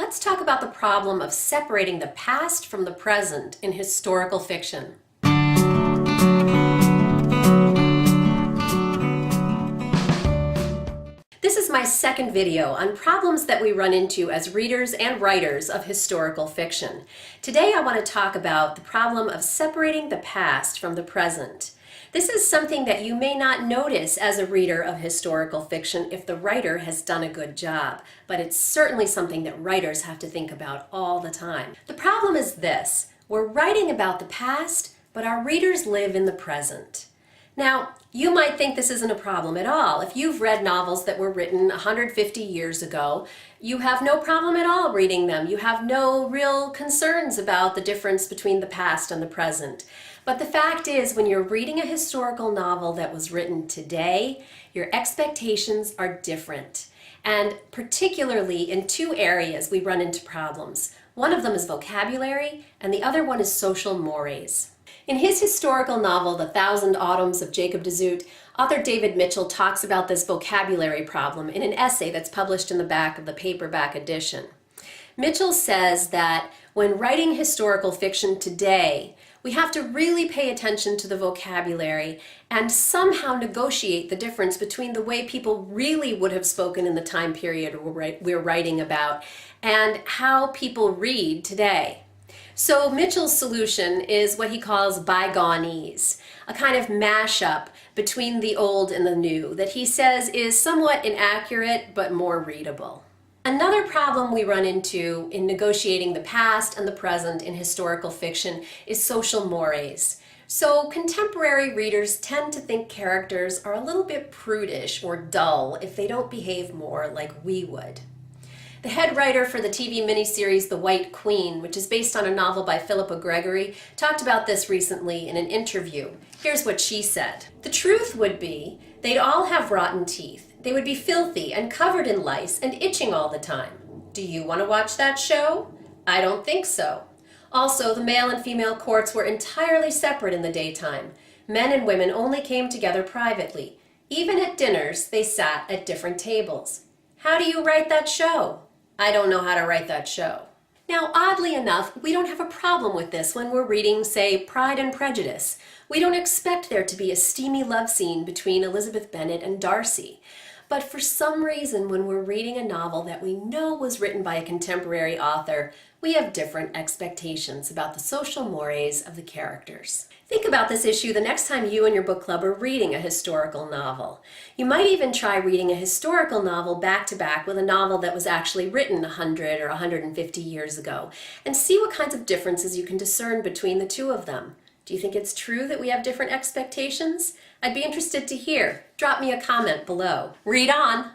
Let's talk about the problem of separating the past from the present in historical fiction. This is my second video on problems that we run into as readers and writers of historical fiction. Today I want to talk about the problem of separating the past from the present. This is something that you may not notice as a reader of historical fiction if the writer has done a good job, but it's certainly something that writers have to think about all the time. The problem is this: we're writing about the past, but our readers live in the present. Now, you might think this isn't a problem at all. If you've read novels that were written 150 years ago, you have no problem at all reading them. You have no real concerns about the difference between the past and the present. But the fact is, when you're reading a historical novel that was written today, your expectations are different. And particularly in two areas we run into problems. One of them is vocabulary, and the other one is social mores. In his historical novel, The Thousand Autumns of Jacob de Zoet, author David Mitchell talks about this vocabulary problem in an essay that's published in the back of the paperback edition. Mitchell says that when writing historical fiction today, we have to really pay attention to the vocabulary and somehow negotiate the difference between the way people really would have spoken in the time period we're writing about and how people read today. So Mitchell's solution is what he calls bygoneese, a kind of mashup between the old and the new that he says is somewhat inaccurate but more readable. Another problem we run into in negotiating the past and the present in historical fiction is social mores. So contemporary readers tend to think characters are a little bit prudish or dull if they don't behave more like we would. The head writer for the TV miniseries The White Queen, which is based on a novel by Philippa Gregory, talked about this recently in an interview. Here's what she said. "The truth would be they'd all have rotten teeth. They would be filthy and covered in lice and itching all the time. Do you want to watch that show? I don't think so. Also, the male and female courts were entirely separate in the daytime. Men and women only came together privately. Even at dinners, they sat at different tables. How do you write that show? I don't know how to write that show." Now, oddly enough, we don't have a problem with this when we're reading, say, Pride and Prejudice. We don't expect there to be a steamy love scene between Elizabeth Bennet and Darcy. But for some reason, when we're reading a novel that we know was written by a contemporary author, we have different expectations about the social mores of the characters. Think about this issue the next time you and your book club are reading a historical novel. You might even try reading a historical novel back-to-back with a novel that was actually written 100 or 150 years ago, and see what kinds of differences you can discern between the two of them. Do you think it's true that we have different expectations? I'd be interested to hear. Drop me a comment below. Read on!